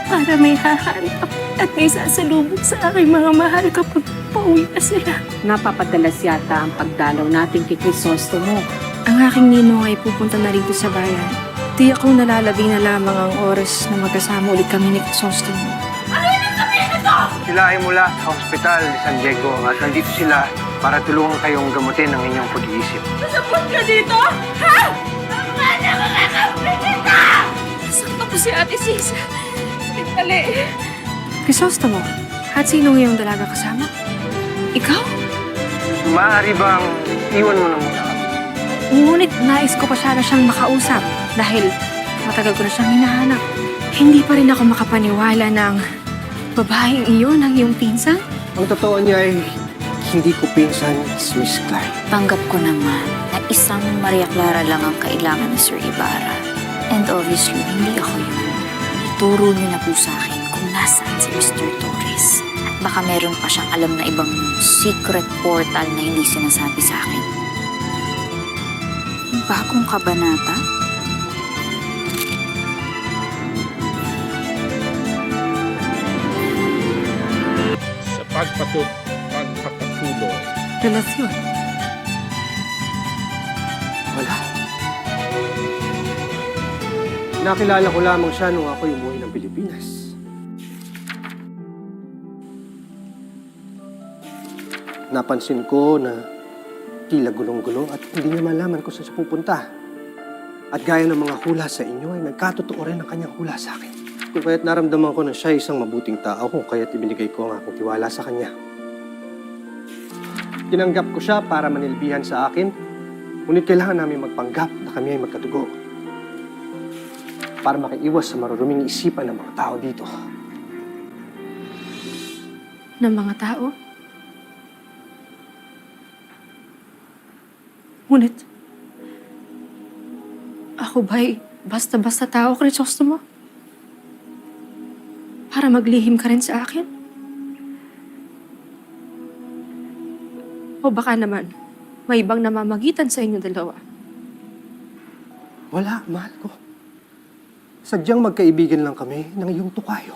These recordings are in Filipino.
Para may hahanap at may sasalubong sa aking mga mahal kapag pauwi na sila. Napapadalas yata ang pagdalaw natin kay Crisostomo. Ang aking ninong ay pupunta na rito sa bayan. Di ako nalalabing na lamang ang oras na magkasama ulit kami ni Crisostomo. Sila ay mula sa Hospital de San Diego at nandito sila para tulungan kayong gamutin ang inyong pag-iisip. Nasabot ka dito? Ha? Ang na mga kapitita! Nasakta po si Ate Sisa. Dali. Crisostomo, at sino ngayong dalaga kasama? Ikaw? Maaari bang iwan mo na muna? Ngunit nais ko pa sana siyang makausap dahil matagal ko na siyang hinahanap. Hindi pa rin ako makapaniwala ng babaeng iyon ang iyong pinsan. Ang totoo niya ay hindi ko pinsan si Miss Clark. Tanggap ko naman na isang Maria Clara lang ang kailangan ni Sir Ibarra. And obviously, hindi ako yun. Ituro niyo na po sa akin kung nasaan si Mr. Torres. At baka meron pa siyang alam na ibang secret portal na hindi sinasabi sa akin. Bagong kabanata? Sa pagpapatuloy. Relasyon. Wala. Nakilala ko lamang siya nung ako'y umuwi ng Pilipinas. Napansin ko na tila gulong-gulo at hindi niya malaman kung saan siya pupunta. At gaya ng mga hula sa inyo ay nagkatotoo rin ang kanyang hula sa akin. Kung kaya't naramdaman ko na siya ay isang mabuting tao, kung kaya't ibinigay ko ang aking tiwala sa kanya. Tinanggap ko siya para manilbihan sa akin, ngunit kailangan namin magpanggap na kami ay magkatugo. Para makiiwas sa maruruming isipan ng mga tao dito. Ng mga tao? Ngunit, ako ba'y basta-basta tao, Crisostomo? Para maglihim ka rin sa akin? O baka naman, may ibang namamagitan sa inyo dalawa? Wala, mahal ko. Sadyang magkaibigan lang kami ng iyong tukayo.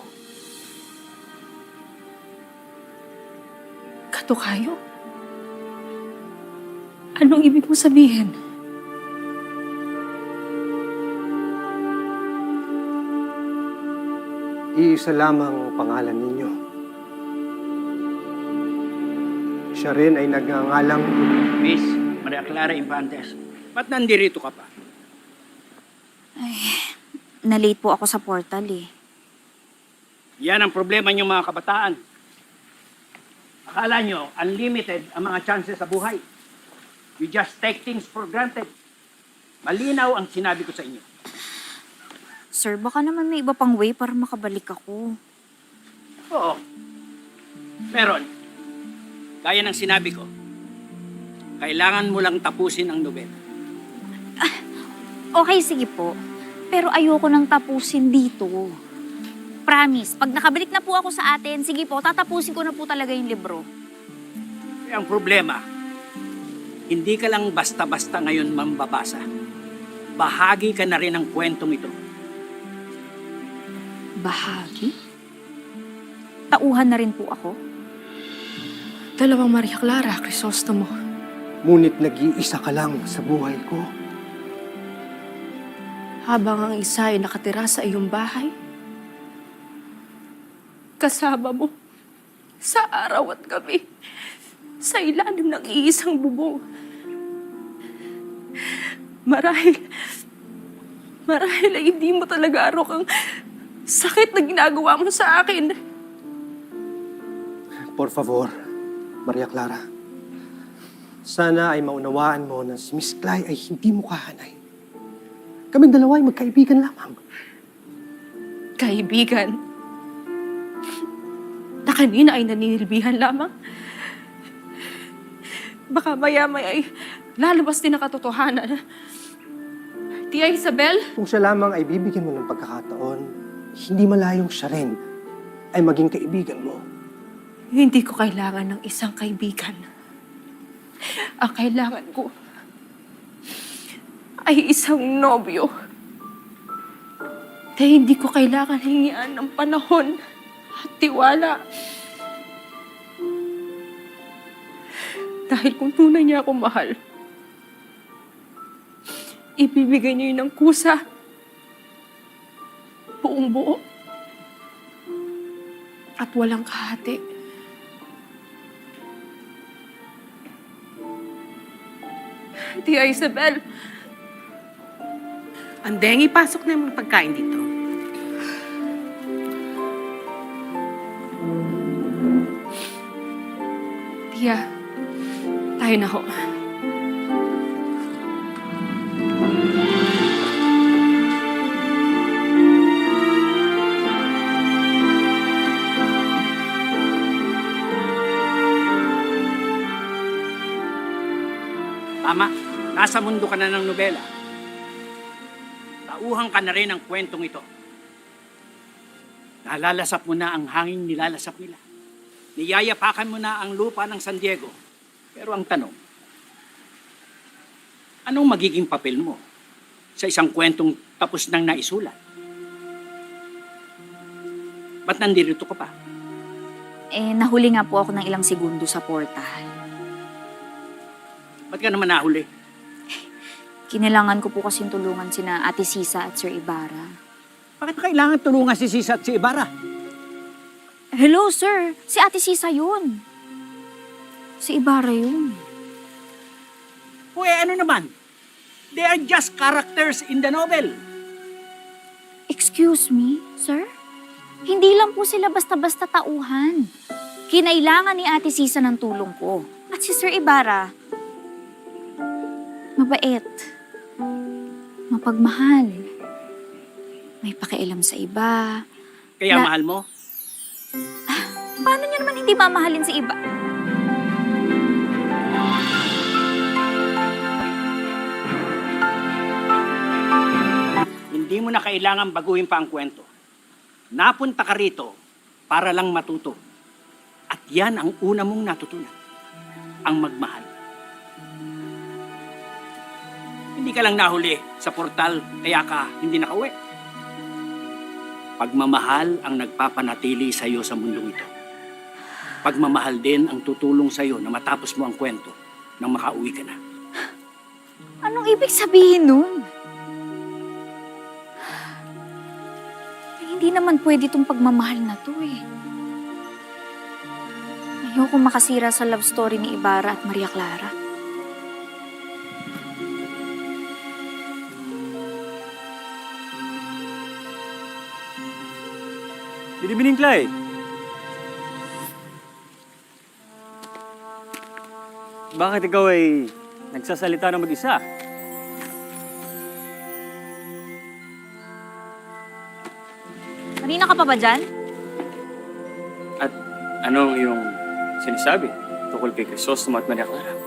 Katukayo? Anong ibig mo sabihin? Iisa lamang ang pangalan ninyo. Siya rin ay nagngangalang Miss Maria Clara Infantes, ba't nandirito ka pa? Na-late po ako sa portal eh. Yan ang problema niyo mga kabataan. Akala nyo, unlimited ang mga chances sa buhay. You just take things for granted. Malinaw ang sinabi ko sa inyo. Sir, baka naman may iba pang way para makabalik ako. Oo. Meron. Gaya ng sinabi ko, kailangan mo lang tapusin ang nobela. Okay, sige po. Pero ayoko nang tapusin dito. Promise, pag nakabalik na po ako sa atin, sige po, tatapusin ko na po talaga yung libro. Kaya ang problema, hindi ka lang basta-basta ngayon mambabasa. Bahagi ka na rin ng kwentong ito. Bahagi? Tauhan na rin po ako? Dalawang Maria Clara, Crisostomo. ngunit nag-iisa ka lang sa buhay ko. Habang ang isa ay nakatira sa iyong bahay, kasama mo sa araw at gabi, sa ilalim ng iisang bubong. Marahil ay hindi mo talaga arok ang sakit na ginagawa mo sa akin. Por favor, Maria Clara. Sana ay maunawaan mo na si Miss Clay ay hindi mo kahanay. Kaming dalawa ay magkaibigan lamang. Kaibigan? Na kanina ay naninilbihan lamang? Baka maya-maya ay lalabas din ang katotohanan. Tia Isabel? Kung siya lamang ay bibigyan mo ng pagkakataon, hindi malayong siya rin ay maging kaibigan mo. Hindi ko kailangan ng isang kaibigan. Ang kailangan ko ay isang nobyo na hindi ko kailangan hingian ng panahon at tiwala. Dahil kung tunay niya ako mahal, ibibigay niyo yun ng kusa, buong buo, at walang kahati. Tia Isabel, Andeng, ipasok na yung mga pagkain dito. Tia, tayo na ho. Tama, nasa mundo ka na ng nobela. Tauhan ka na rin ang kwentong ito. Nalalasap mo na ang hangin nilalasap nila. Niyayapakan mo na ang lupa ng San Diego. Pero ang tanong, anong magiging papel mo sa isang kwentong tapos nang naisulat? Ba't nandito ka pa? Nahuli nga po ako ng ilang segundo sa portal. Ba't ka naman nahuli? Kinailangan ko po kasing tulungan sina Ate Sisa at Sir Ibarra. Bakit kailangan tulungan si Sisa at si Ibarra? Hello, sir. Si Ate Sisa yun. Si Ibarra yun. Uy, ano naman? They are just characters in the novel. Excuse me, sir? Hindi lang po sila basta-basta tauhan. Kinailangan ni Ate Sisa ng tulong ko. At si Sir Ibarra, mabait, mapagmahal, may pakialam sa iba. Kaya Na- mahal mo? Paano niyo naman hindi mamahalin sa iba? Hindi mo na kailangan baguhin pa ang kwento. Napunta ka rito para lang matuto. At yan ang una mong natutunan. Ang magmahal. Hindi ka lang nahuli sa portal kaya ka hindi nakauwi. Pagmamahal ang nagpapanatili sa iyo sa mundong ito. Pagmamahal din ang tutulong sa iyo na matapos mo ang kwento nang makauwi ka na. Anong ibig sabihin nun? Hindi naman pwede itong pagmamahal na to eh. Ayoko makasira sa love story ni Ibarra at Maria Clara. Binibining Clay. Bakit ikaw ay nagsasalita ng mag-isa? Kanina ka pa ba dyan? At anong iyong sinasabi tungkol kay Crisostomo at Maria Clara?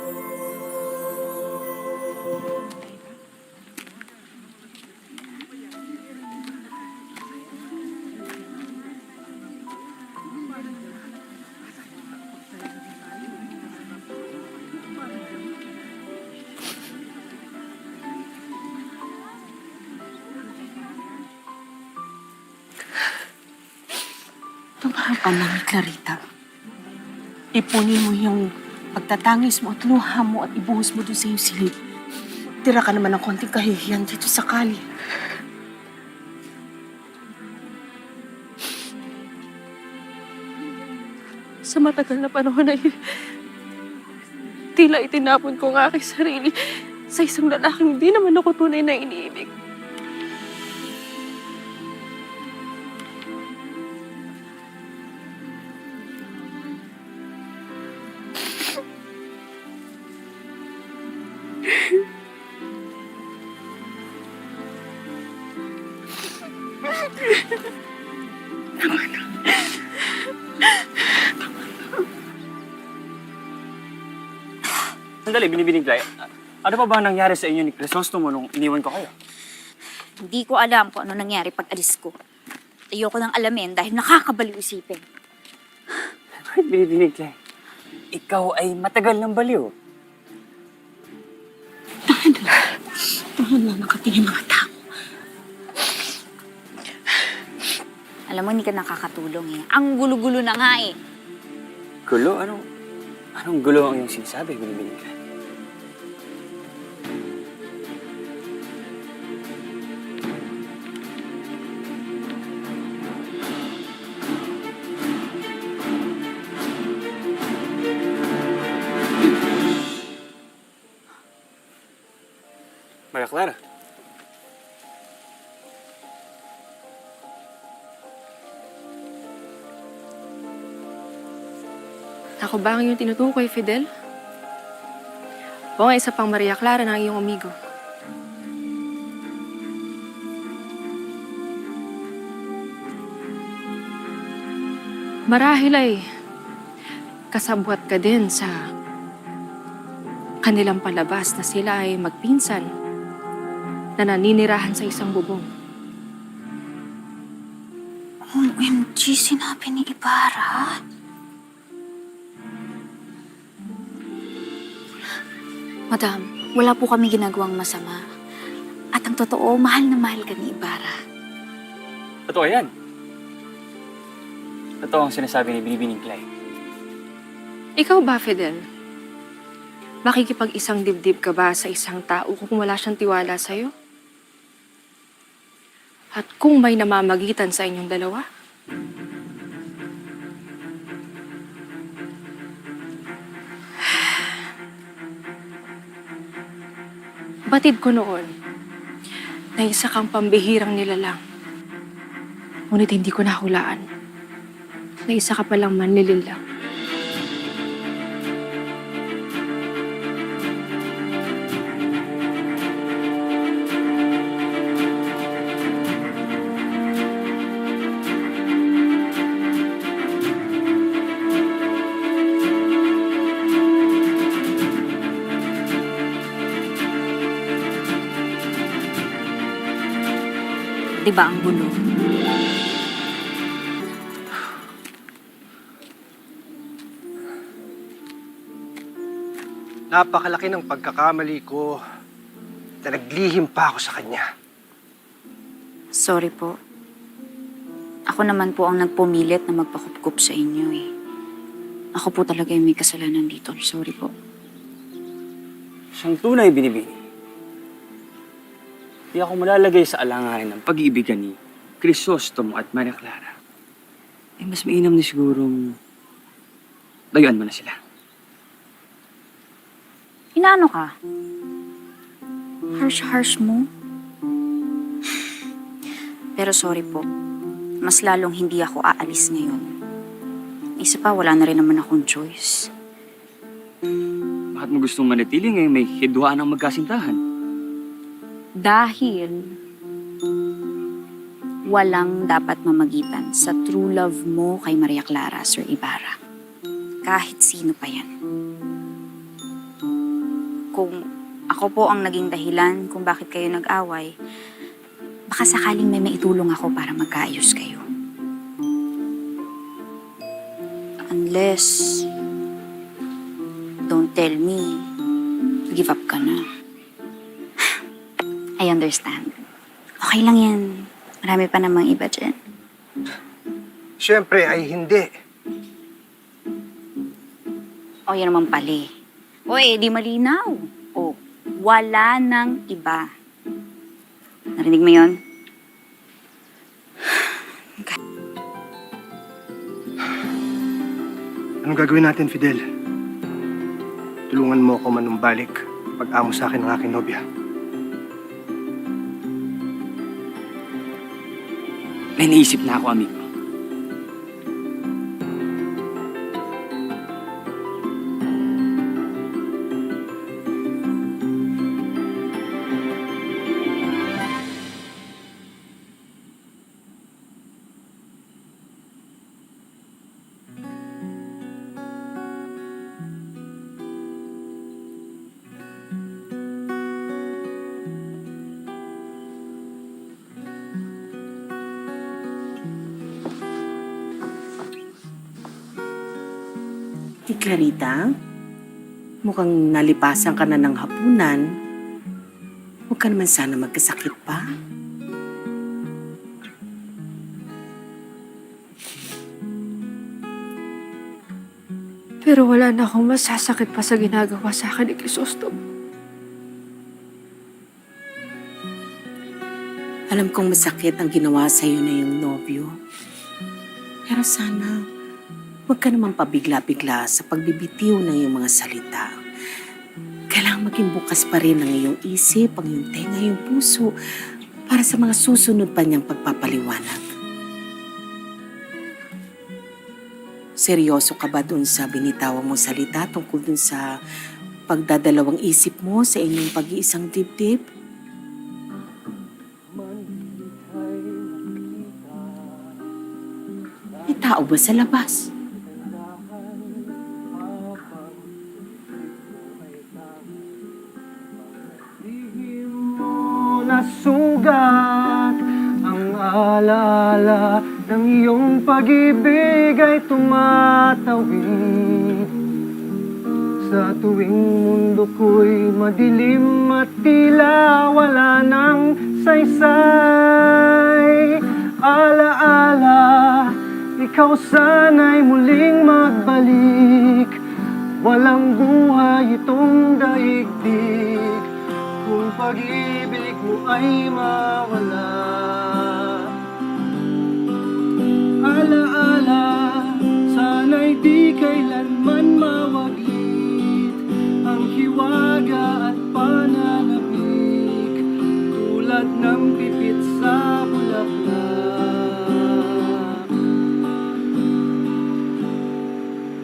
Tumahan ka lang, Clarita. Ipunin mo yung pagtatangis mo at luha mo at ibuhos mo doon sa iyong silid. Tira ka naman ng konting kahihiyan dito sa kali. Sa matagal na panahon ay tila itinapon ko ang aking sarili sa isang lalaking hindi naman ako tunay na iniibig. Sandali, Binibining Clay. Ano pa ba nangyari sa inyo ni Crisostomo nung iniwan ko kayo? Hindi ko alam kung ano nangyari pag alis ko. Ayoko nang alamin dahil nakakabaliw isipin. Binibining Clay, ikaw ay matagal ng baliw. Saan na nakatingin mga tao? Alam mo, hindi ka nakakatulong eh. Ang gulo-gulo na nga eh. Gulo? Anong gulo ang iyong sinasabi, Binibining Clay? Maria Clara. Ako ba ang iyong tinutukoy, Fidel? O nga isa pang Maria Clara ng iyong amigo? Marahil ay kasabwat ka din sa kanilang palabas na sila ay magpinsan na naninirahan sa isang bubong. OMG, sinabi ni Ibarra? Madam, wala po kami ginagawang masama. At ang totoo, mahal na mahal ka ni Ibarra. Totoo yan. Totoo ang sinasabi ni Binibining Clay. Ikaw ba, Fidel? Makikipag-isang dibdib ka ba sa isang tao kung wala siyang tiwala sa'yo? At kung may namamagitan sa inyong dalawa? Batid ko noon na isa kang pambihirang nilalang. Ngunit hindi ko nahulaan na isa ka palang manlililang. Di ba ang gulo? Napakalaki ng pagkakamali ko na naglihim pa ako sa kanya. Sorry po. Ako naman po ang nagpumilit na magpakupkup sa inyo eh. Ako po talaga yung may kasalanan dito. Sorry po. Siyang tunay, Binibini. Di ako malalagay sa alanganin ng pag-iibigan ni Crisostomo at Maria Clara. Eh, mas mainam na sigurong layuan mo na sila. Inaano ka? Harsh mo? Pero sorry po. Mas lalong hindi ako aalis ngayon. Isa pa, wala na rin naman akong choice. Bakit mo gustong manatili ngayon may hidwaan ng magkasintahan? Dahil walang dapat mamagitan sa true love mo kay Maria Clara, Sir Ibarra. Kahit sino pa yan. Kung ako po ang naging dahilan kung bakit kayo nag-away, baka sakaling may maitulong ako para magkaayos kayo. Unless, don't tell me, give up ka na. I understand. Okay lang yan. Marami pa namang iba dyan. Siyempre ay hindi. O, yan naman pali. O, di malinaw. O, wala nang iba. Narinig mo yun? Anong gagawin natin, Fidel? Tulungan mo ako manumbalik pag-amo sa akin ng aking nobya. May naisip na ako, amigo. Clarita, mukhang nalipasan ka na ng hapunan. Huwag ka naman sana magkasakit pa. Pero wala na akong masasakit pa sa ginagawa sa akin ni Crisostomo. Alam kong masakit ang ginawa sa'yo na yung nobyo. Pero sana, huwag ka naman pabigla-bigla sa pagbibitiw ng iyong mga salita. Kailangan maging bukas pa rin ang iyong isip, ang iyong tenga, iyong puso para sa mga susunod pa niyang pagpapaliwanag. Seryoso ka ba dun sa binitawan mong salita tungkol dun sa pagdadalawang isip mo sa inyong pag-iisang dibdib? May tao ba sa labas? Nasugat ang alaala ng iyong pag-ibig ay tumatawid. Sa tuwing mundo ko'y madilim at tila wala ng saysay. Alaala, ikaw sana'y muling magbalik. Walang buhay itong daigdig kung pag-ibig mo ay mawala. Alaala, sana'y di kailanman mawaglit ang hiwaga at pananabik tulad ng pipit sa bulaklak.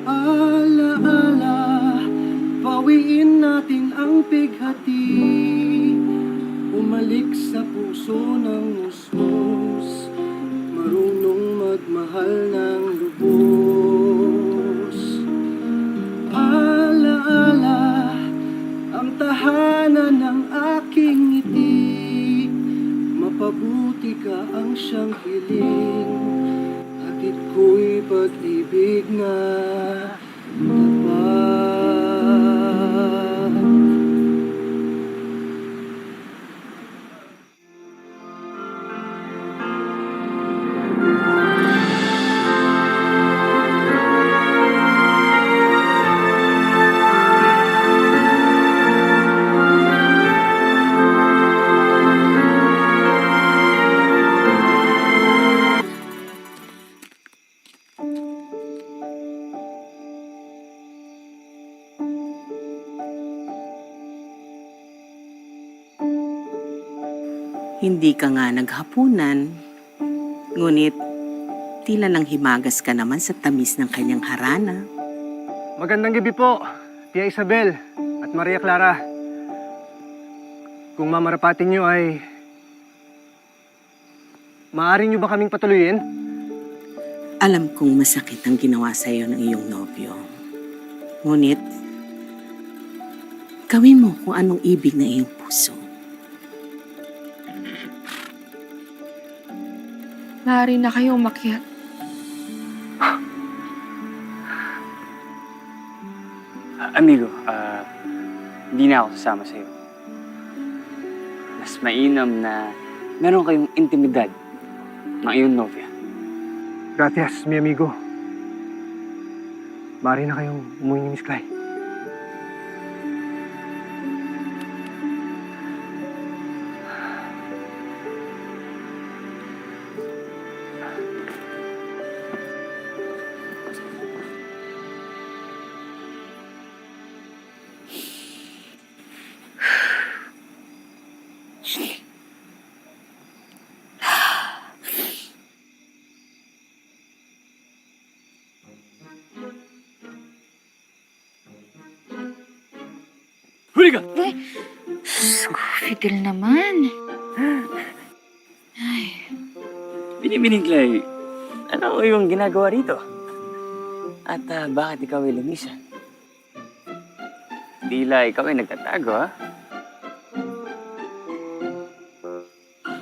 Alaala, bawiin natin ang pighati, bumalik sa puso ng musmos, marunong magmahal ng lubos. Alaala, ang tahanan ng aking ngiti, mapabuti ka ang siyang hiling, hatid ko'y pag-ibig na tapat. Hindi ka nga naghapunan, ngunit tila nang himagas ka naman sa tamis ng kanyang harana. Magandang gabi po, Tia Isabel at Maria Clara. Kung mamarapatin niyo ay maaari niyo ba kaming patuluyin? Alam kong masakit ang ginawa sa iyo ng iyong nobyo. Ngunit, gawin mo kung anong ibig ng iyong puso. Maaari na kayong umakyat. Amigo, hindi na ako sasama sa'yo. Mas mainam na meron kayong intimidad ng iyong nobya. Gracias, mi amigo. Maaari na kayong umuwi ni Miss Clay. Huli ka! Fidel naman. Binibining Clay, ano yung ginagawa rito? At bakit ikaw ay lumisan? Tila ikaw ay nagtatago, ha?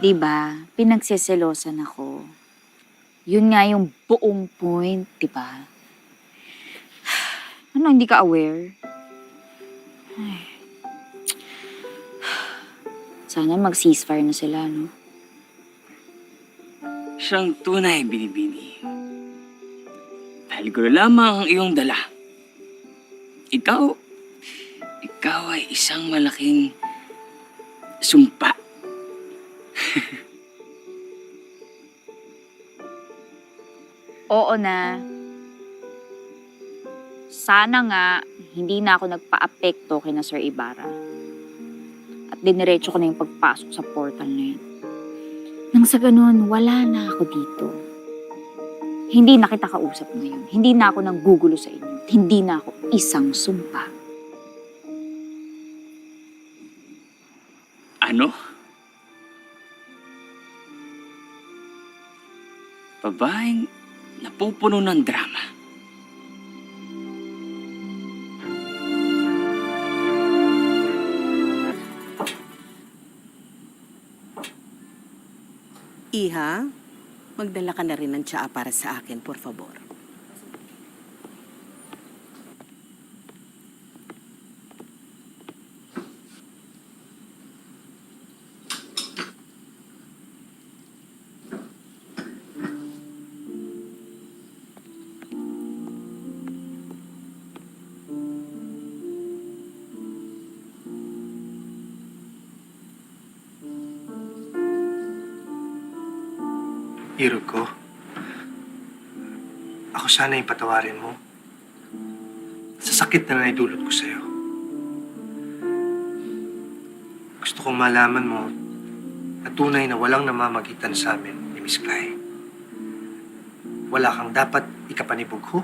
Diba, pinagseselosan ako. Yun nga yung buong point, diba? Ano, hindi ka aware? Ay. Sana mag-ceasefire na sila, no? Siyang tunay, Binibini. Dahil gulo lamang ang iyong dala. Ikaw ay isang malaking sumpa. Oo na. Sana nga, hindi na ako nagpa-apekto kina Sir Ibarra. At diniretso ko na yung pagpasok sa portal na yun. Nang sa ganun, wala na ako dito. Hindi na kita kausap ngayon. Hindi na ako nanggugulo sa inyo. Hindi na ako isang sumpa. Ano? Babaeng napupuno ng drama. Iha, magdala ka na rin ng tsaa para sa akin, por favor. Irog ko. Ako sana yung patawarin mo. Sa sakit na naidulot ko sa'yo. Gusto kong malaman mo na tunay na walang namamagitan sa amin ni Miss Clay. Wala kang dapat ikapanibugho.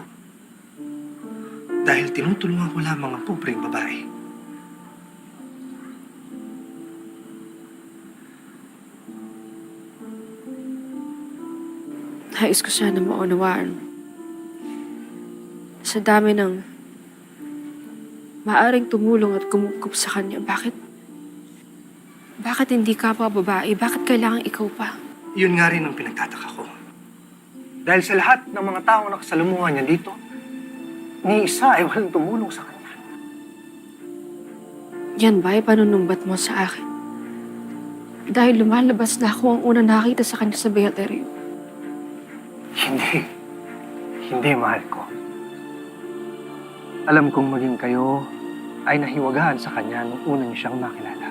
Dahil tinutulungan ko lamang ang pobreng babae. Nais ko sana maunawaan. Sa dami ng maaring tumulong at kumukup sa kanya, bakit hindi ka pa babae? Bakit kailangan ikaw pa? Yun nga rin ang pinagtataka ko. Dahil sa lahat ng mga taong nakasalumuhan niya dito, ni isa ay walang tumulong sa kanya. Yan ba ay panunumbat mo sa akin? Dahil lumalabas na ako ang unang nakita sa kanya sa Beaterio. Hindi, mahal ko. Alam kong maging kayo ay nahiwagahan sa kanya nung una niyo siyang makilala.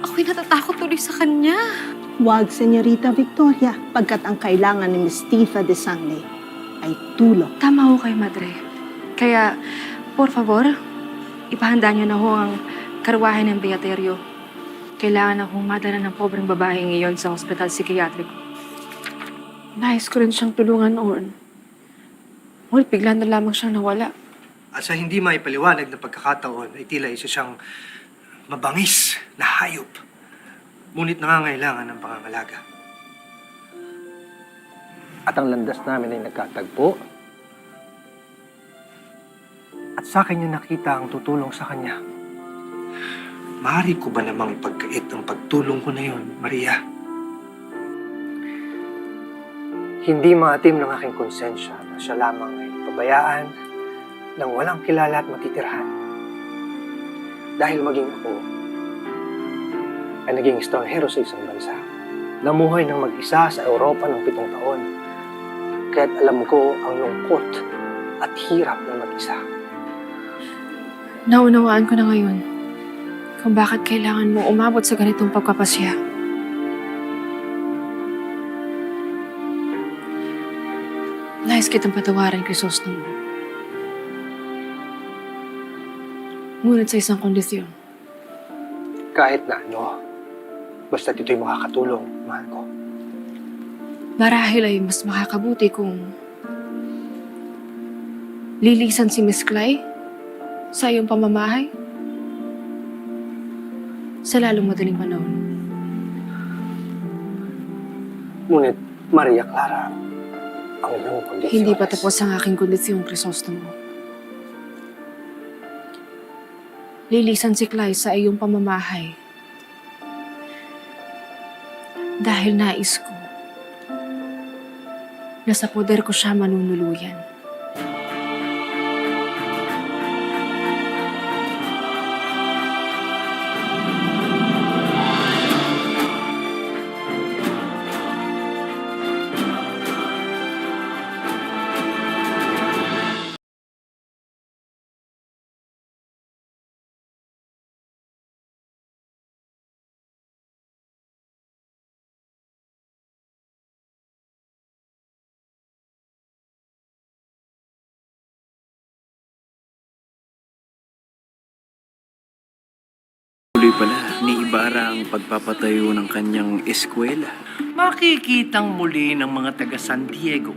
Ako'y natatakot tuloy sa kanya. Huwag, Senyorita Victoria, pagkat ang kailangan ni Miss Tifa de Sangley ay tulong. Tama ho kayo, Madre. Kaya, por favor, ipahanda niyo na ho ang karwahe ng Beaterio. Kailangan akong madala ng pobreng babae ngayon sa ospital psikiatriko. Nais ko rin siyang tulungan noon. Ngunit bigla na lamang siyang nawala. At sa hindi maipaliwanag na pagkakataon ay tila isa siyang mabangis na hayop. Ngunit nangangailangan ng pangangalaga. At ang landas namin ay nagkatagpo. At sa akin niya nakita ang tutulong sa kanya. Maaari ko ba namang ipagkait ang pagtulong ko na yun, Maria? Hindi maatim ng aking konsensya na siya lamang ay pabayaan ng walang kilala at matitirhan. Dahil maging ako ay naging estranghero sa isang bansa. Namuhay ng mag-isa sa Europa ng 7 taon. Kaya't alam ko ang lungkot at hirap ng mag-isa. Naunawaan ko na ngayon kung bakit kailangan mo umabot sa ganitong pagpapasya. Nais kitang patawarin, Crisostomo. Ngunit sa isang kondisyon. Kahit na ano, basta ito'y makakatulong, mahal ko. Marahil ay mas makakabuti kung lilisan si Miss Clay sa iyong pamamahay sa lalong madaling panahon. Ngunit, Maria Clara, ang iyong kondisyon. Hindi pa tapos ang aking kondisyon, Crisostomo. Lilisan si Clay sa iyong pamamahay dahil nais ko na sa poder ko siya manunuluyan. Pinagpapatuloy pala ni Ibarra ang pagpapatayo ng kanyang eskwela. Makikitang muli ng mga taga San Diego.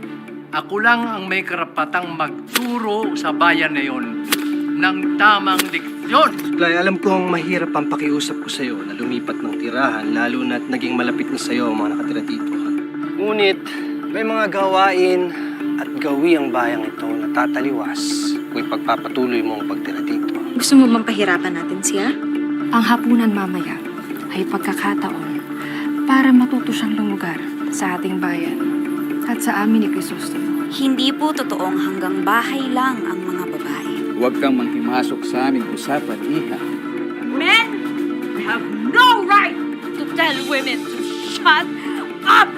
Ako lang ang may karapatang magturo sa bayan na yon ng tamang leksyon. Clay, alam kong mahirap ang pakiusap ko sa'yo na lumipat ng tirahan, lalo na't naging malapit na sa'yo ang mga nakatira dito. Ngunit, may mga gawain at gawi ang bayang ito na tataliwas kung ipagpapatuloy mo ang pagtira dito. Gusto mo bang pahirapan natin siya? Ang hapunan mamaya ay pagkakataon para matuto siyang lumugar sa ating bayan at sa amin ni Crisostomo. Hindi po totoong hanggang bahay lang ang mga babae. Huwag kang manghimasok sa aming usapan, Iha. Men have no right to tell women to shut up!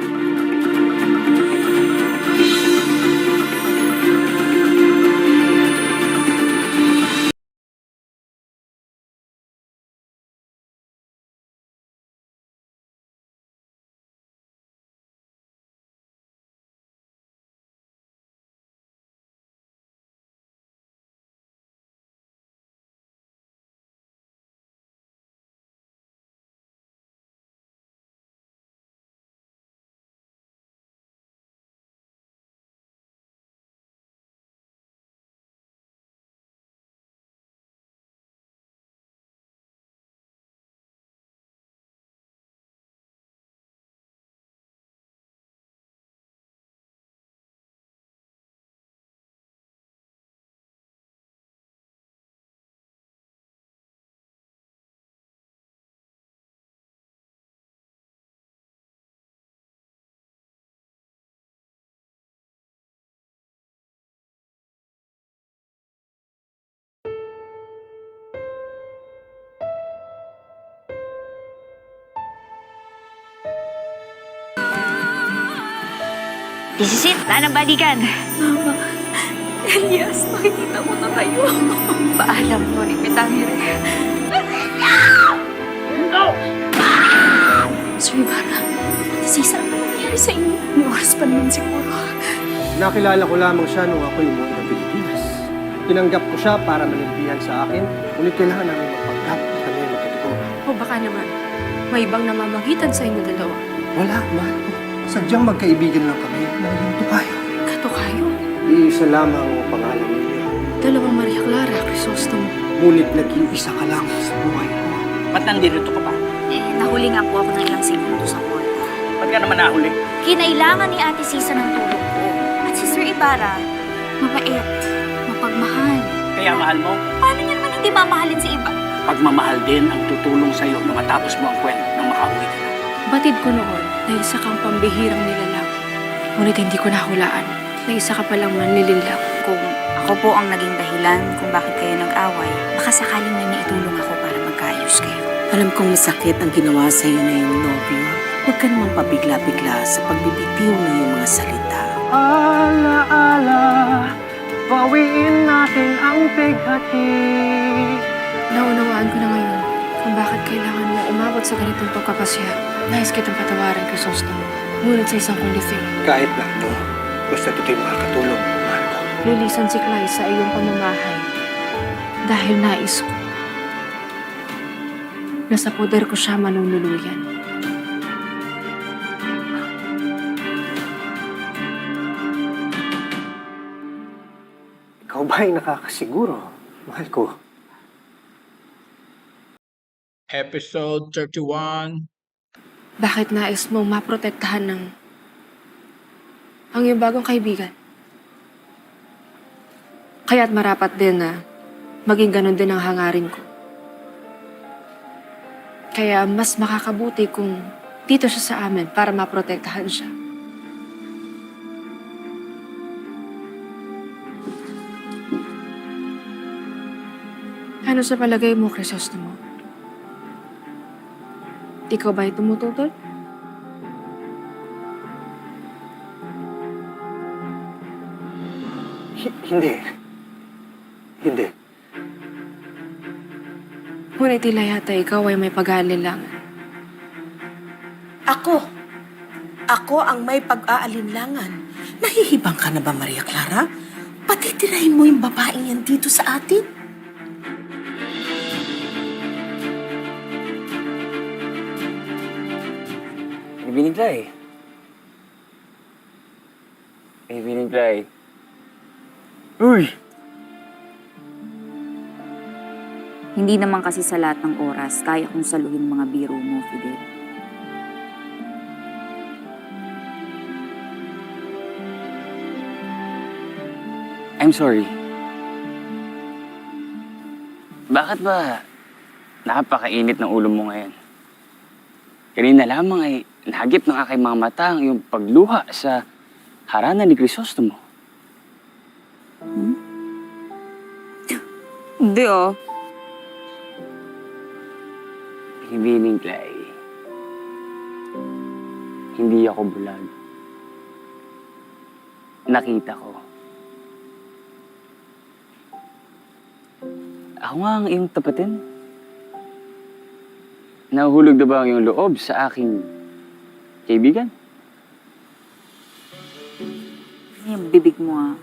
This is it, Lanang Balikan. Mama, Elias, makikita mo na kayo. Paalam mo ni Pitangire. No! Sir Ibarra, Sisa, ano nangyari sa inyo? May oras pa naman siguro. Nakilala ko lamang siya nung ako'y umuwi ng Pilipinas. Tinanggap ko siya para manilbihan sa akin, ngunit kailangan namin magpanggap at kami magkatutunan. O baka naman, may ibang namamagitan sa inyo dalawa. Wala, mahal ko. Sadyang magkaibigan lang kami, nahinto kayo. Katukayo. Iisa lamang ang pangalan niya. Dalawang Maria Clara, Crisostomo. Ngunit nag-iisa ka lang sa buhay ko. Ba't nandito ka pa? Nahuli nga po ako ng ilang segundo sa porta. Ba't ka naman nahuli? Kinailangan ni Ate Sisa ng tulong ko. At si Sir Ibarra, mabait, mapagmahal. Kaya mahal mo? Paano niya naman hindi mamahalin sa iba? Pagmamahal din ang tutulong sa'yo na matapos mo ang kwento nang makauwi ka na. Batid ko noon na isa kang pambihirang nilalang. Ngunit hindi ko nahulaan na isa ka palang manlililang. Kung ako po ang naging dahilan kung bakit kayo nag-away, baka sakaling may naitulong ako para magkaayos kayo. Alam kong masakit ang ginawa sa iyo na yung nobyo. Huwag ka namang pabigla-bigla sa pagbibitiw ng iyong mga salita. Ala-ala, bawiin natin ang bighati. Naunawaan ko na ngayon kung bakit kailangan mo umabot sa ganitong pagkapasya. Nais kitang patawarin, Crisostomo. Ngunit sa isang kondisyon. Kahit na ito, basta ito'y makakatulong, mahal ko. Lilisan si Clay sa iyong pamamahay dahil nais ko na sa poder ko siya manunuluyan. Ikaw ba ay nakakasiguro, mahal ko? Episode 31. Bakit nais mong maprotektahan ng ang iyong bagong kaibigan? Kaya't marapat din na maging ganun din ang hangarin ko. Kaya mas makakabuti kung dito siya sa amin para maprotektahan siya. Ano sa palagay mo, Crisostomo? Ikaw ba'y tumututol? Hindi. Hindi. Ngunit tila yata ikaw ay may pag-aalilangan. Ako ang may pag-aalinlangan. Nahihibang ka na ba, Maria Clara? Patitirahin mo yung babaeng yan dito sa atin? Baby ni Clay. Baby ni Clay. Uy! Hindi naman kasi sa lahat ng oras kaya kong saluhin mga biro mo, Fidel. I'm sorry. Bakit ba napakainit ng ulo mo ngayon? Kanina lamang ay nahagip ng aking mga mata ang iyong pagluha sa harana ni Crisostomo. Hindi oh. Hibining Clay. Hindi ako bulag. Nakita ko. Ako nga ang iyong tapatin. Nahuhulog na ba ang iyong loob sa aking kaibigan? Yung bibig mo ah.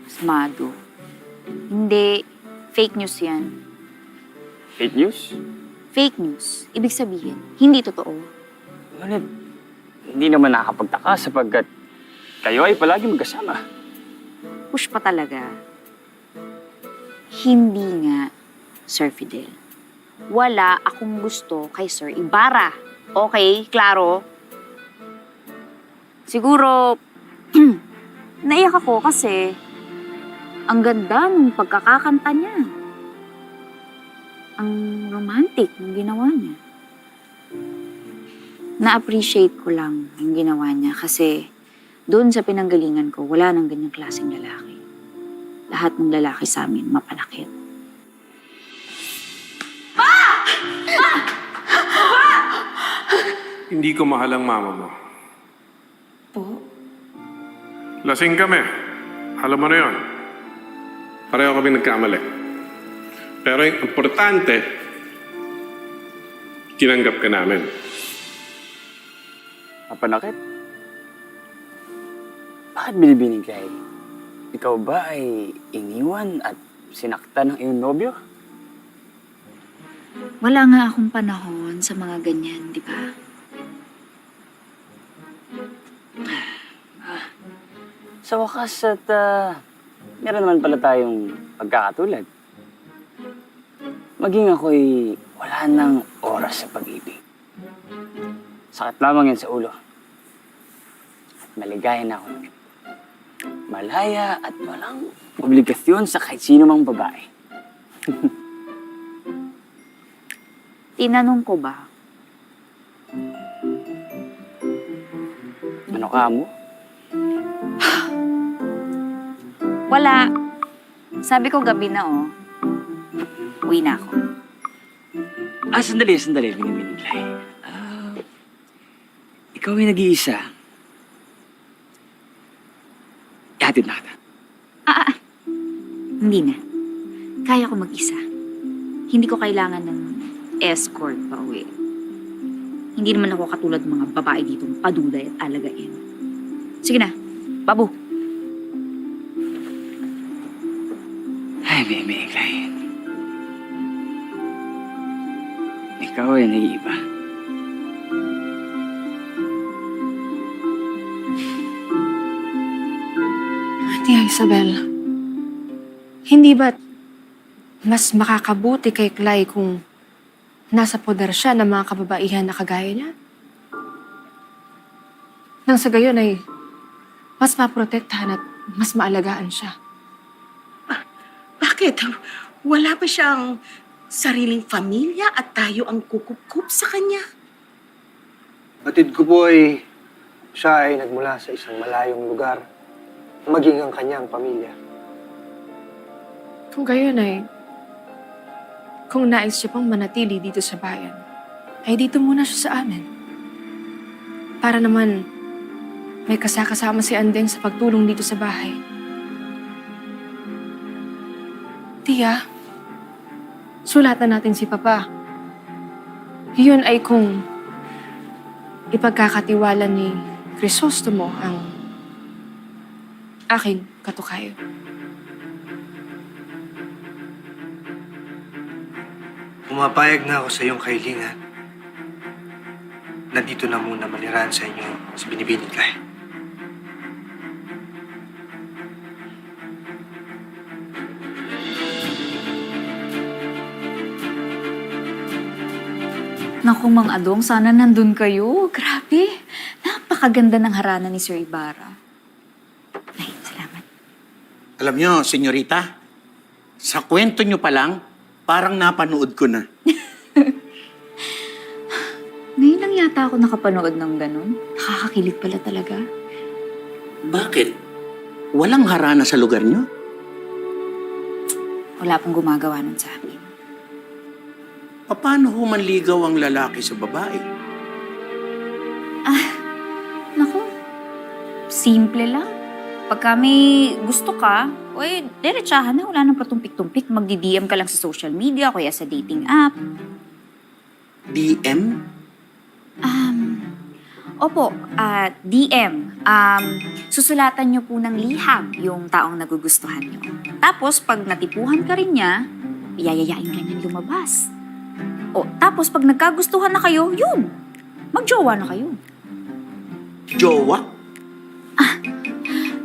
Asmado. Hindi. Fake news yan. Fake news? Fake news. Ibig sabihin, hindi totoo. Ngunit, hindi naman nakakapagtaka sapagkat kayo ay palagi magkasama. Push pa talaga. Hindi nga, Sir Fidel. Wala akong gusto kay Sir Ibarra. Okay? Klaro? Siguro, naiyak ako kasi ang ganda ng pagkakakanta niya. Ang romantic ng ginawa niya. Na-appreciate ko lang yung ginawa niya kasi doon sa pinanggalingan ko, wala nang ganyang klaseng lalaki. Lahat ng lalaki sa amin mapanakit. Hindi ko mahal ang mama mo. Po? Lasing kami. Alam mo na yun. Pareho kami nagkamali. Pero yung importante, tinanggap ka namin. Mapanakit? Bakit Binibining Clay? Ikaw ba ay iniwan at sinaktan ng iyong nobyo? Wala nga akong panahon sa mga ganyan, di ba? Sa wakas at meron naman pala tayong pagkakatulad. Maging ako'y wala nang oras sa pag-ibig. Sakit lamang yan sa ulo. At maligaya na ako. Malaya at walang obligasyon sa kahit sino mang babae. Tinanong ko ba? Ano ka mo? Wala. Sabi ko gabi na oh. Uwi na ako. Sandali, Binibining Clay. Ikaw ay nag-iisa. Ihatid na kita. Hindi na. Kaya ko mag-isa. Hindi ko kailangan ng escort pa uwi. Hindi naman ako katulad ng mga babae ditong paduday at alagain. Sige na, babu. Ay, Binibining Clay. Ikaw ay nag-iiba. Tia Isabel, hindi ba't mas makakabuti kay Clay kung nasa poder siya ng mga kababaihan na kagaya niya? Nang sa gayon ay mas maprotektahan at mas maalagaan siya. Bakit? Wala ba siyang sariling pamilya at tayo ang kukup sa kanya? Batid ko po ay siya ay nagmula sa isang malayong lugar, maging ang kanyang pamilya. Kung gayon ay, kung nais siya pang manatili dito sa bayan, ay dito muna siya sa amin. Para naman may kasakasama si Andeng sa pagtulong dito sa bahay. Tia, sulatan natin si Papa. Yun ay kung ipagkakatiwala ni Crisostomo ang aking katukayo. Pumapayag na ako sa iyong kahilingan. nandito na muna manirahan sa inyo sa Binibining ka. Naku, Mang Adong, sana nandun kayo. Grabe. Napakaganda ng harana ni Sir Ibarra. Ay, salamat. Alam nyo, senyorita, sa kwento nyo pa lang, parang napanood ko na. Ngayon lang yata ako nakapanood ng ganun. Nakakakilig pala talaga. Bakit? Walang harana sa lugar nyo? Wala pong gumagawa nun sa amin. Paano ho manligaw ang lalaki sa babae? Naku, simple lang. Pagka may gusto ka, diretsahan na. Wala nang patumpik-tumpik. Magdi-DM ka lang sa social media, kaya sa dating app. DM? Opo, DM. Susulatan nyo po ng liham yung taong nagugustuhan nyo. Tapos, pag natipuhan ka rin niya, iyayayain ka niyang lumabas. Tapos pag nagkagustuhan na kayo, yun, magjowa na kayo. Jowa?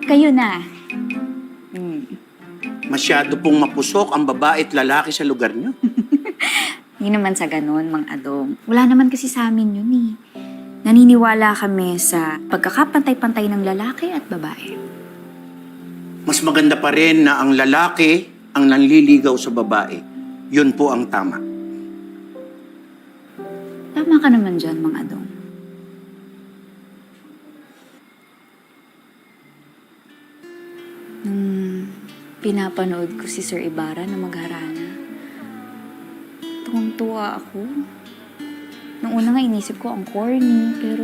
Kayo na. Masyado pong mapusok ang babae at lalaki sa lugar nyo. Hindi naman sa ganun, Mang Adong. Wala naman kasi sa amin yun eh. Naniniwala kami sa pagkakapantay-pantay ng lalaki at babae. Mas maganda pa rin na ang lalaki ang nanliligaw sa babae. Yun po ang tama. Tama ka naman dyan, Mang Adong. Pinapanood ko si Sir Ibarra na magharana. Tuwang-tuwa ako. Nung una nga inisip ko ang corny, pero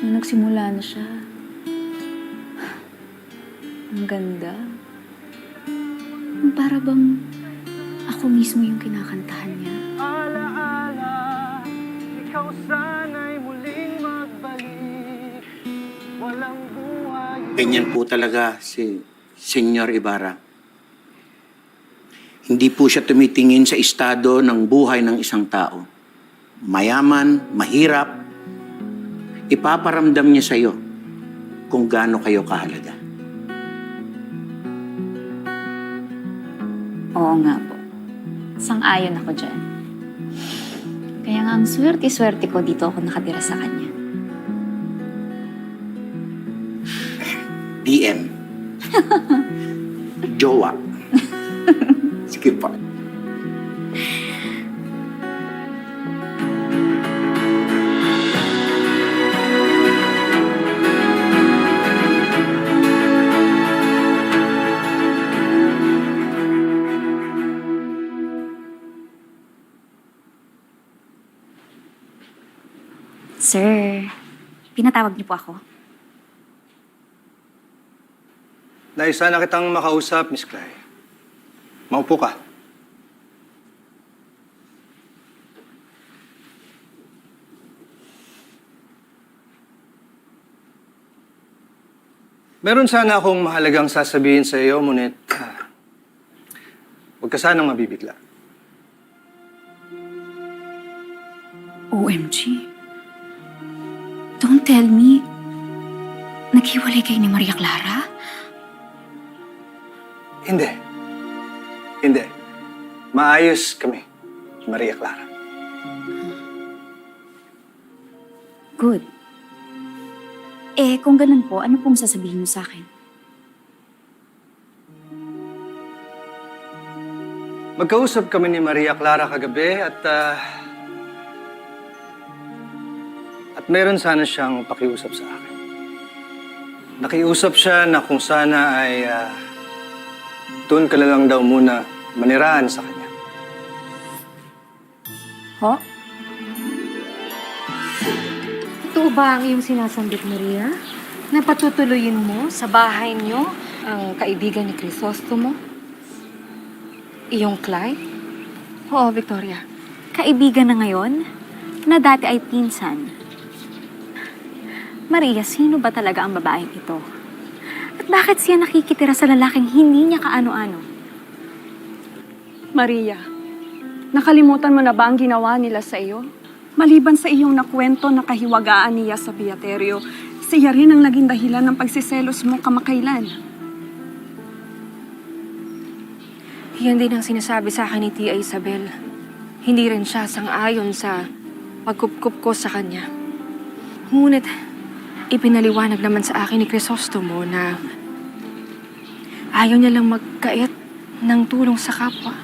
nung nagsimula na siya, ang ganda. Para bang ako mismo yung kinakantahan niya. Alaala, ikaw sana'y muling magbalik. Walang buhay. Ganyan po talaga si Senyor Ibarra. Hindi po siya tumitingin sa estado ng buhay ng isang tao. Mayaman, mahirap, ipaparamdam niya sa iyo kung gaano kayo kahalaga. Oo nga po. Sang-ayon ako dyan. Kaya nga ang swerte-swerte ko dito ako nakatira sa kanya. DM. Jowa. Sige pa. Sir, pinatawag niyo po ako. Nais sana kitang makausap, Miss Clay. Maupo ka. Meron sana akong mahalagang sasabihin sa iyo, ngunit huwag ka sanang mabibigla. OMG. Don't tell me. Naghiwalay kayo ni Maria Clara? Hindi. Hindi. Maayos kami, Maria Clara. Good. Kung ganun po, ano pong sasabihin niyo sa akin? Magkausap kami ni Maria Clara kagabi at meron sana siyang pakiusap sa akin. Nakiusap siya na kung sana ay doon ka na lang daw muna manirahan sa kanya. Ho? Totoo ba ang iyong sinasambit, Maria? Napatutuloyin mo sa bahay niyo ang kaibigan ni Crisostomo? Iyong Clyde? Oo, Victoria. Kaibigan na ngayon, na dati ay pinsan. Maria, sino ba talaga ang babaeng ito? At bakit siya nakikitira sa lalaking hindi niya kaano-ano? Maria, nakalimutan mo na ba ang ginawa nila sa iyo? Maliban sa iyong nakwento na kahiwagaan niya sa Beaterio, siya rin ang naging dahilan ng pagsiselos mo kamakailan. Yan din ang sinasabi sa akin ni Tia Isabel. Hindi rin siya sang-ayon sa pagkupkup ko sa kanya. Ngunit, ipinaliwanag naman sa akin ni Crisostomo na ayaw niya lang magkait ng tulong sa kapwa.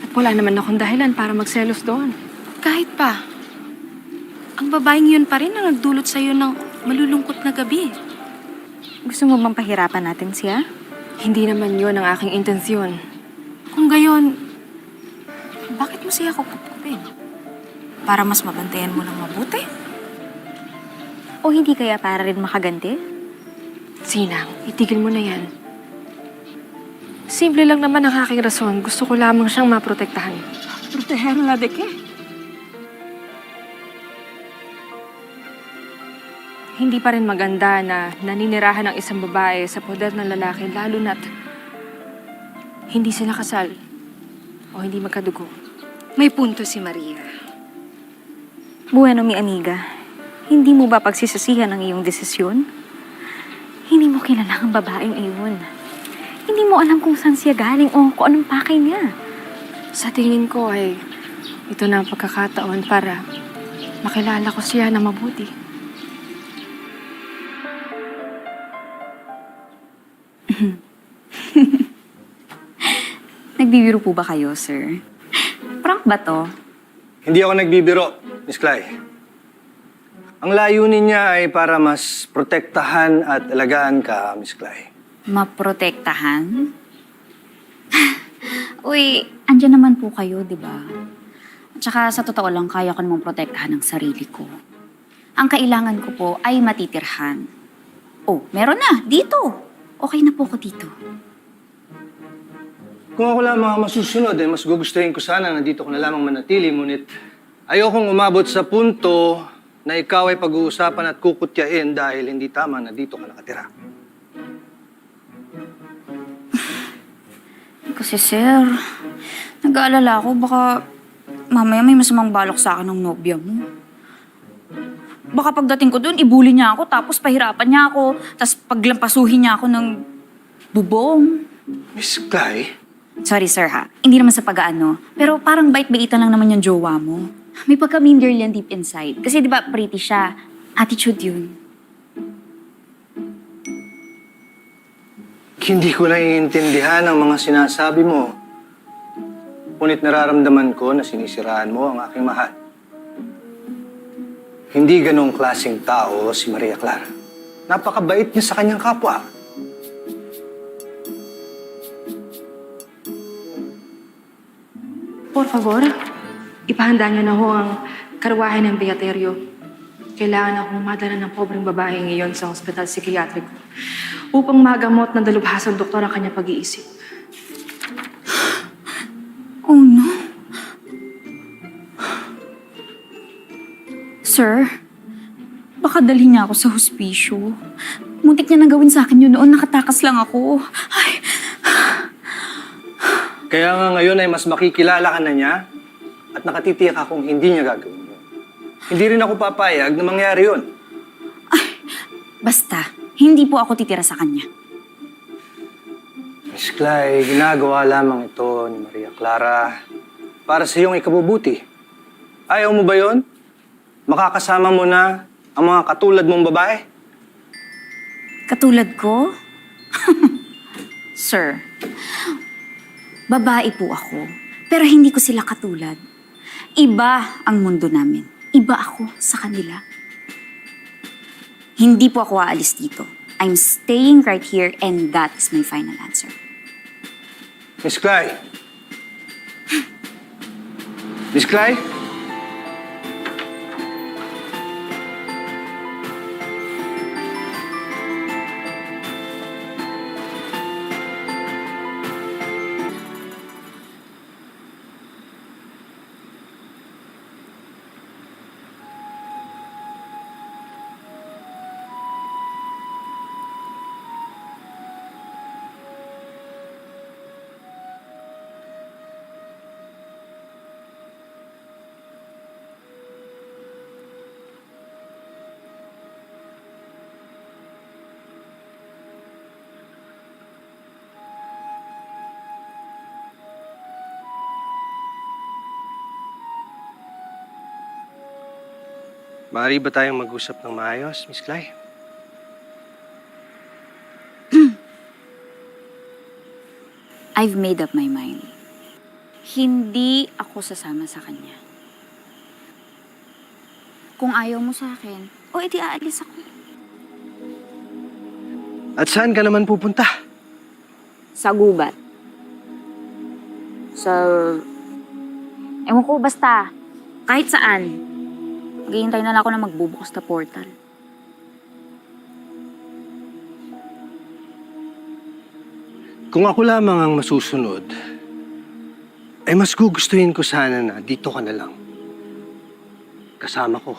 At wala naman akong dahilan para magselos doon. Kahit pa, ang babaeng yun pa rin ang nagdulot sa'yo ng malulungkot na gabi. Gusto mo bang pahirapan natin siya? Hindi naman yun ang aking intensyon. Kung gayon, bakit mo siya kukupkupin? Para mas mabantayan mo lang mabuti? O hindi kaya para rin makaganti? Sinang, itigil mo na yan. Simple lang naman ang aking rason. Gusto ko lamang siyang maprotektahan. Protegerla de qué? Hindi pa rin maganda na naninirahan ng isang babae sa poder ng lalaki, lalo na't hindi sila kasal o hindi magkadugo. May punto si Maria. Bueno, mi amiga, hindi mo ba pagsisisihan ang iyong desisyon? Hindi mo kilala ang babaeng iyon. Hindi mo alam kung saan siya galing o kung anong pakay niya. Sa tingin ko ay ito na ang pagkakataon para makilala ko siya na mabuti. Nagbibiro po ba kayo, sir? Prank ba to? Hindi ako nagbibiro, Miss Clay. Ang layunin niya ay para mas protektahan at alagaan ka, Miss Clay. Maprotektahan? Uy, andyan naman po kayo, di ba? At saka sa totoo lang, kaya ko namang protektahan ang sarili ko. Ang kailangan ko po ay matitirhan. Oh, meron na, dito. Okay na po ko dito. Kung ako lamang ang masusunod, mas gugustuhin ko sana nandito ko na lamang manatili. Ngunit ayokong umabot sa punto na ikaw ay pag-uusapan at kukutyain dahil hindi tama na dito ka nakatira. Kasi sir, nag-aalala ako baka mamaya may masamang balak sa akin ng nobya mo. Baka pagdating ko doon, ibuli niya ako, tapos pahirapan niya ako, tapos paglampasuhin niya ako ng bubong. Miss Clay? Sorry sir ha, hindi naman sa pag-aano, pero parang bait-baitan lang naman yung jowa mo. May pagka-mean girl yan deep inside. Kasi di ba pretty siya, attitude yun. Hindi ko naiintindihan ang mga sinasabi mo. Ngunit nararamdaman ko na sinisiraan mo ang aking mahal. Hindi ganong klaseng tao si Maria Clara. Napakabait niya sa kanyang kapwa. Por favor, ipahanda niyo na ho ang karwahe ng Beaterio. Kailangan akong madala ng pobreng babae ngayon sa ospital psikiatriko upang magamot ng dalubhasang doktor ang kanyang pag-iisip. Oh no. Sir, baka dalhin niya ako sa hospisyo. Muntik niya nang gawin sa akin yun noon, nakatakas lang ako. Ay. Kaya nga ngayon ay mas makikilala ka na niya at nakatitiyak akong hindi niya gagawin yun. Hindi rin ako papayag na mangyari yun. Basta, hindi po ako titira sa kanya. Miss Clay, ginagawa lamang ito ni Maria Clara para sa iyong ikabubuti. Ayaw mo ba yun? Makakasama mo na ang mga katulad mong babae? Katulad ko? Sir, babae po ako, pero hindi ko sila katulad. Iba ang mundo namin. Iba ako sa kanila. Hindi po ako aalis dito. I'm staying right here and that is my final answer. Miss Clay? Miss Clay? Maaari ba tayong mag-usap ng maayos, Miss Clay? I've made up my mind. Hindi ako sasama sa kanya. Kung ayaw mo sa akin, edi aalis ako. At saan ka naman pupunta? Sa gubat. Ewan ko, basta. Kahit saan. Maghihintay na lang ako na magbubukas na portal. Kung ako lamang ang masusunod, ay mas gugustuhin ko sana na dito ka na lang. Kasama ko.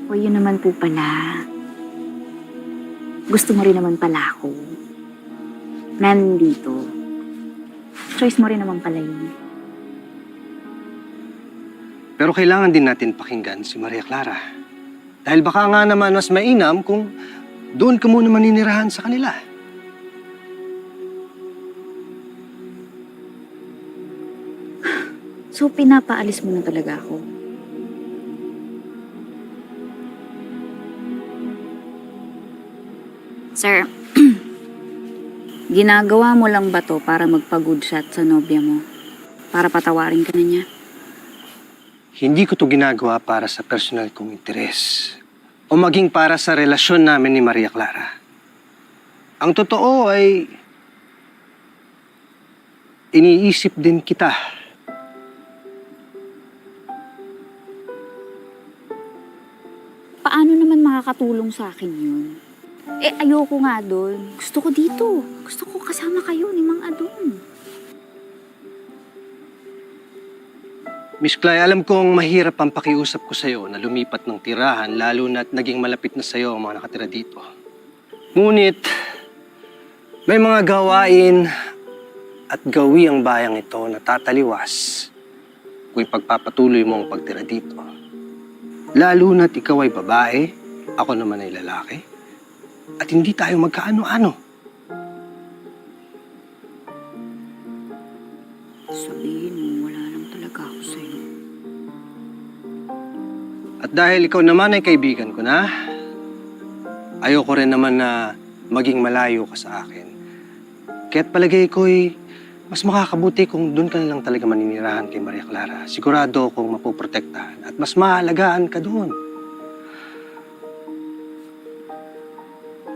O yun naman po pala. Gusto mo rin naman pala ako. Nandito. Choice mo rin naman pala yun. Pero kailangan din natin pakinggan si Maria Clara. Dahil baka nga naman mas mainam kung doon ka muna maninirahan sa kanila. So, pinapaalis mo na talaga ako. Sir, ginagawa mo lang ba to para magpa-good shot sa nobya mo? Para patawarin ka na niya? Hindi ko to ginagawa para sa personal kong interes o maging para sa relasyon namin ni Maria Clara. Ang totoo ay iniisip din kita. Paano naman makakatulong sa akin yun? Ayoko nga doon. Gusto ko dito. Gusto ko kasama kayo ni Mang Adong. Miss Clay, alam kong mahirap ang pakiusap ko sa'yo na lumipat ng tirahan lalo na't naging malapit na sa'yo ang mga nakatira dito. Ngunit, may mga gawain at gawi ang bayang ito na tataliwas kung ipagpapatuloy mo ang pagtira dito. Lalo na't ikaw ay babae, ako naman ay lalaki, at hindi tayo magkaano-ano. Sabihin mo, wala lang talaga ako sa'yo. At dahil ikaw naman ay kaibigan ko na, ayoko rin naman na maging malayo ka sa akin. Kaya't palagay ko'y mas makakabuti kung doon ka na lang talaga maninirahan kay Maria Clara. Sigurado akong mapoprotektahan at mas maalagaan ka doon.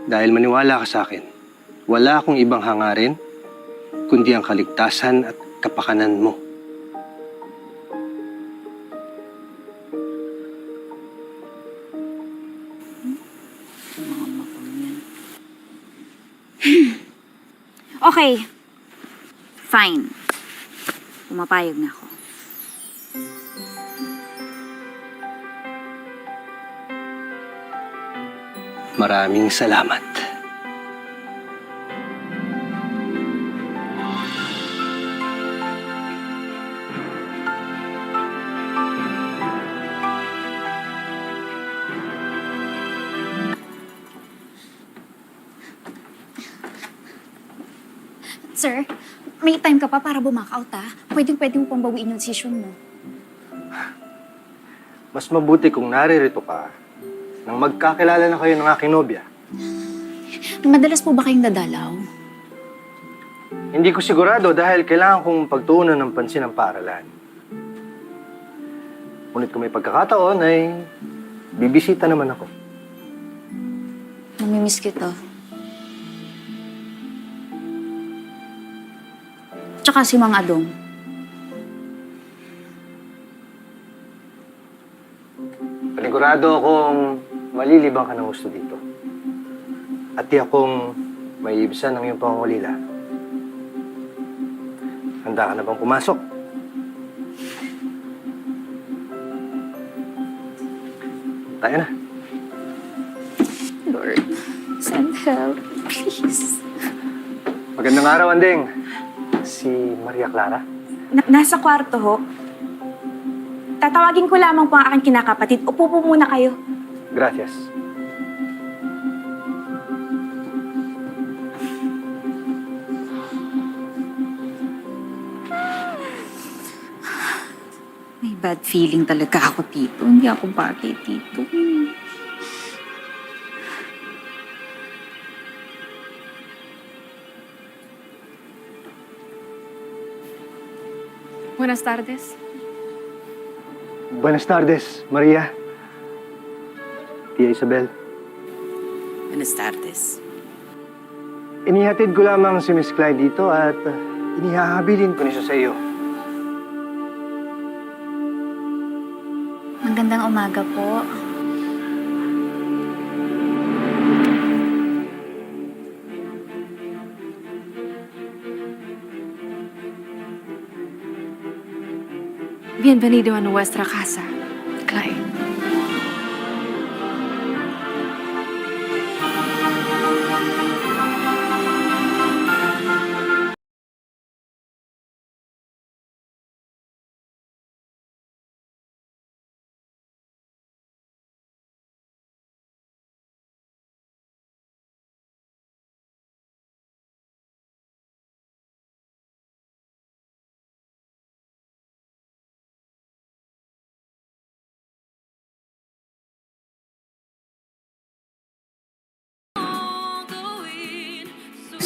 Dahil maniwala ka sa akin, wala akong ibang hangarin kundi ang kaligtasan at kapakanan mo. Okay. Fine. Pumapayag na ako. Maraming salamat. Sir, may time ka pa para bumak-out, ha? Pwedeng-pwede mo pang bawiin yung decision mo. Mas mabuti kung naririto ka nang magkakilala na kayo ng aking nobya. Madalas po ba kayong dadalaw? Hindi ko sigurado dahil kailangan kong pagtuunan ng pansin ang paaralan. Ngunit kung may pagkakataon ay bibisita naman ako. Mamimiss kita. Tsaka si Mang Adong. Panigurado akong malilibang ka ng gusto dito. At di akong may ibsan ng iyong pangungulila. Handa ka na bang pumasok? Tayo na. Lord, send help, please. Magandang araw, Anding. Si Maria Clara? Nasa kwarto ho. Tatawagin ko lamang po ang aking kinakapatid. Upo po muna kayo. Gracias. bad feeling talaga ako, Tito. Hindi ako bagay, Tito. Buenas tardes. Buenas tardes, Maria. Tia Isabel. Buenas tardes. Inihatid ko lamang si Miss Clyde dito at inihahabilin ko niya sa iyo. Magandang umaga po. Bienvenido a nuestra casa, Clyde.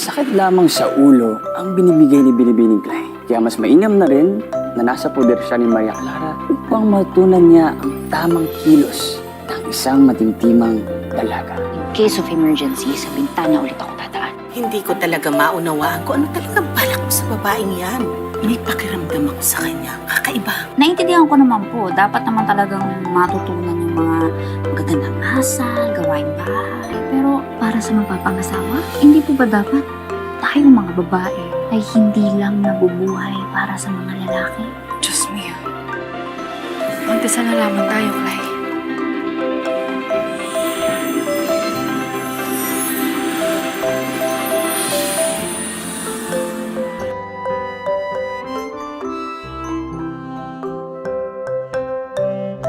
Sakit lamang sa ulo ang binibigay ni Binibining Clay. Kaya mas mainam na rin na nasa poder siya ni Maria Clara upang matunan niya ang tamang kilos ng isang matimtimang dalaga. In case of emergency, sa bintana ulit ako dadaan. Hindi ko talaga maunawaan kung ano talagang balak mo sa babaeng yan. May pakiramdam ako sa kanya. Kakaiba. Naintindihan ko naman po, dapat naman talagang matutunan yung mga magagandang asal, gawaing bahay. Pero para sa mapapangasawa, hindi po ba dapat tayong mga babae ay hindi lang nabubuhay para sa mga lalaki? Diyos mio. Magdasal na lamang tayo,